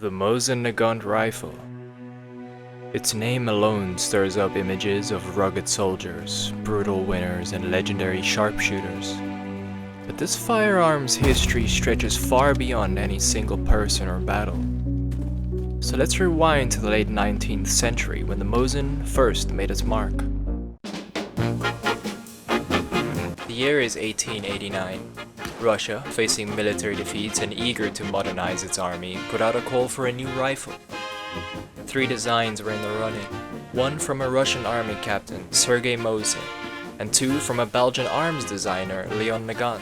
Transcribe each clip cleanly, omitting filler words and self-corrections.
The Mosin Nagant rifle. Its name alone stirs up images of rugged soldiers, brutal winners, and legendary sharpshooters. But this firearm's history stretches far beyond any single person or battle. So let's rewind to the late 19th century when the Mosin first made its mark. The year is 1889. Russia, facing military defeats and eager to modernize its army, put out a call for a new rifle. 3 designs were in the running, one from a Russian army captain, Sergei Mosin, and 2 from a Belgian arms designer, Leon Nagant.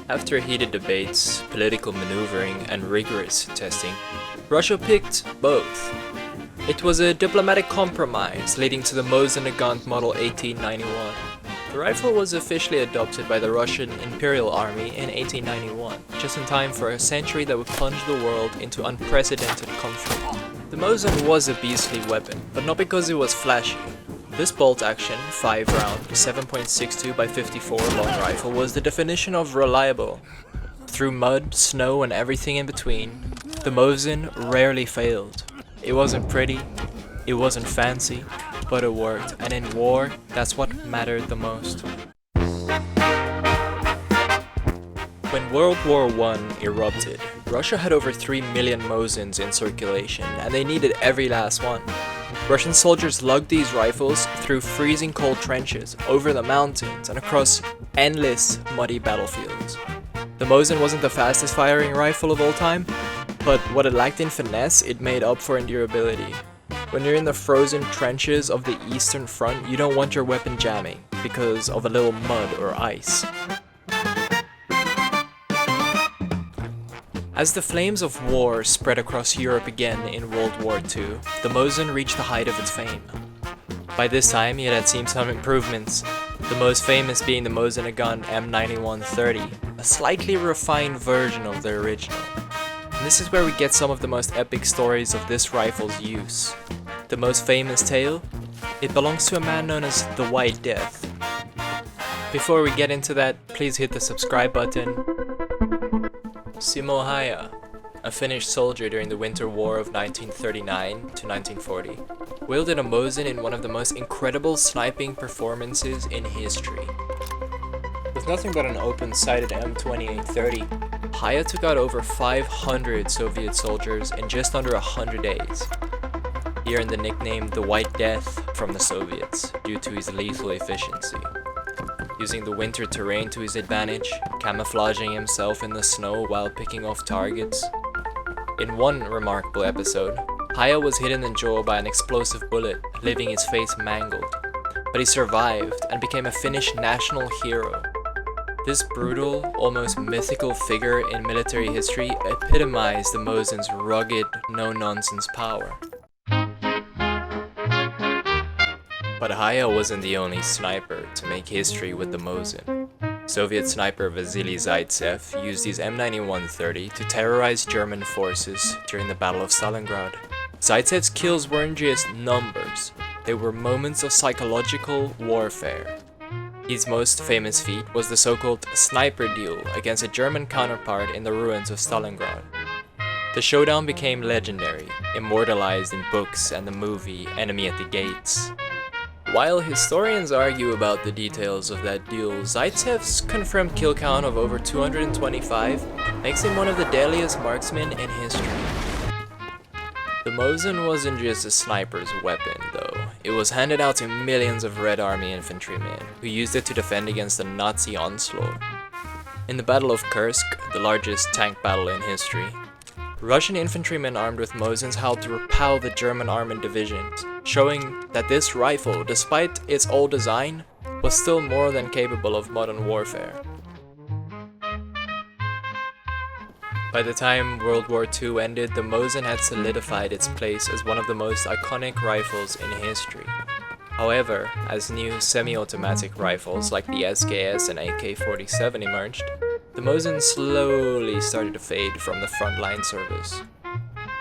After heated debates, political maneuvering, and rigorous testing, Russia picked both. It was a diplomatic compromise leading to the Mosin Nagant Model 1891. The rifle was officially adopted by the Russian Imperial Army in 1891, just in time for a century that would plunge the world into unprecedented conflict. The Mosin was a beastly weapon, but not because it was flashy. This bolt-action, 5-round, 7.62 by 54 long rifle was the definition of reliable. Through mud, snow, and everything in between, the Mosin rarely failed. It wasn't pretty, it wasn't fancy, but it worked, and in war, that's what mattered the most. When World War I erupted, Russia had over 3 million Mosins in circulation, and they needed every last one. Russian soldiers lugged these rifles through freezing cold trenches, over the mountains, and across endless muddy battlefields. The Mosin wasn't the fastest firing rifle of all time, but what it lacked in finesse, it made up for in durability. When you're in the frozen trenches of the Eastern Front, you don't want your weapon jamming because of a little mud or ice. As the flames of war spread across Europe again in World War II, the Mosin reached the height of its fame. By this time, it had seen some improvements, the most famous being the Mosin Nagant M9130, a slightly refined version of the original. And this is where we get some of the most epic stories of this rifle's use. The most famous tale? It belongs to a man known as the White Death. Before we get into that, please hit the subscribe button. Simo Häyhä, a Finnish soldier during the Winter War of 1939 to 1940, wielded a Mosin in one of the most incredible sniping performances in history. With nothing but an open-sighted M2830, Häyhä took out over 500 Soviet soldiers in just under 100 days. He earned the nickname the White Death from the Soviets due to his lethal efficiency. Using the winter terrain to his advantage, camouflaging himself in the snow while picking off targets. In one remarkable episode, Häyhä was hit in the jaw by an explosive bullet, leaving his face mangled. But he survived and became a Finnish national hero. This brutal, almost mythical figure in military history epitomized the Mosin's rugged, no-nonsense power. But Häyhä wasn't the only sniper to make history with the Mosin. Soviet sniper Vasily Zaitsev used his M9130 to terrorize German forces during the Battle of Stalingrad. Zaitsev's kills weren't just numbers, they were moments of psychological warfare. His most famous feat was the so-called sniper duel against a German counterpart in the ruins of Stalingrad. The showdown became legendary, immortalized in books and the movie Enemy at the Gates. While historians argue about the details of that duel, Zaitsev's confirmed kill count of over 225 makes him one of the deadliest marksmen in history. The Mosin wasn't just a sniper's weapon, though. It was handed out to millions of Red Army infantrymen, who used it to defend against the Nazi onslaught. In the Battle of Kursk, the largest tank battle in history, Russian infantrymen armed with Mosins helped repel the German armored divisions, showing that this rifle, despite its old design, was still more than capable of modern warfare. By the time World War II ended, the Mosin had solidified its place as one of the most iconic rifles in history. However, as new semi-automatic rifles like the SKS and AK-47 emerged, the Mosin slowly started to fade from the frontline service.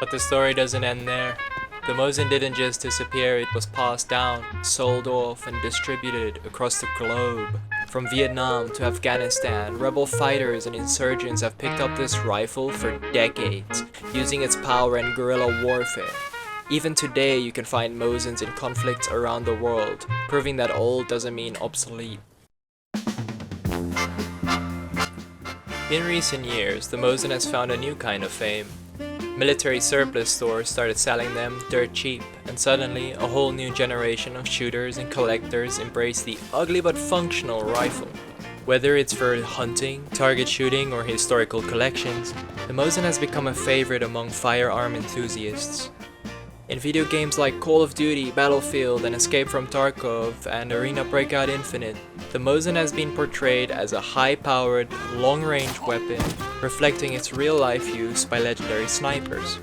But the story doesn't end there. The Mosin didn't just disappear, it was passed down, sold off, and distributed across the globe. From Vietnam to Afghanistan, rebel fighters and insurgents have picked up this rifle for decades, using its power in guerrilla warfare. Even today, you can find Mosins in conflicts around the world, proving that old doesn't mean obsolete. In recent years, the Mosin has found a new kind of fame. Military surplus stores started selling them dirt cheap, and suddenly a whole new generation of shooters and collectors embrace the ugly but functional rifle. Whether it's for hunting, target shooting, or historical collections, the Mosin has become a favorite among firearm enthusiasts. In video games like Call of Duty, Battlefield, and Escape from Tarkov, and Arena Breakout Infinite, the Mosin has been portrayed as a high-powered, long-range weapon, reflecting its real-life use by legendary snipers.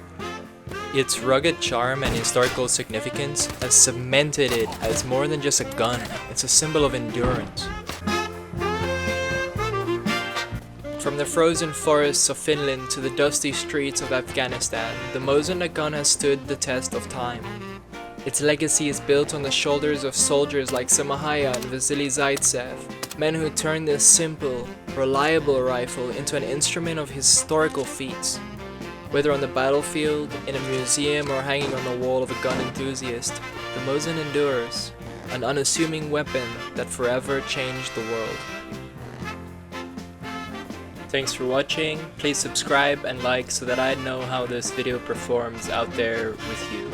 Its rugged charm and historical significance has cemented it as more than just a gun, it's a symbol of endurance. From the frozen forests of Finland to the dusty streets of Afghanistan, the Mosin Nagant has stood the test of time. Its legacy is built on the shoulders of soldiers like Simo Häyhä and Vasily Zaitsev, men who turned this simple, reliable rifle into an instrument of historical feats. Whether on the battlefield, in a museum, or hanging on the wall of a gun enthusiast, the Mosin endures, an unassuming weapon that forever changed the world. Thanks for watching, please subscribe and like so that I know how this video performs out there with you.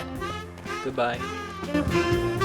Goodbye.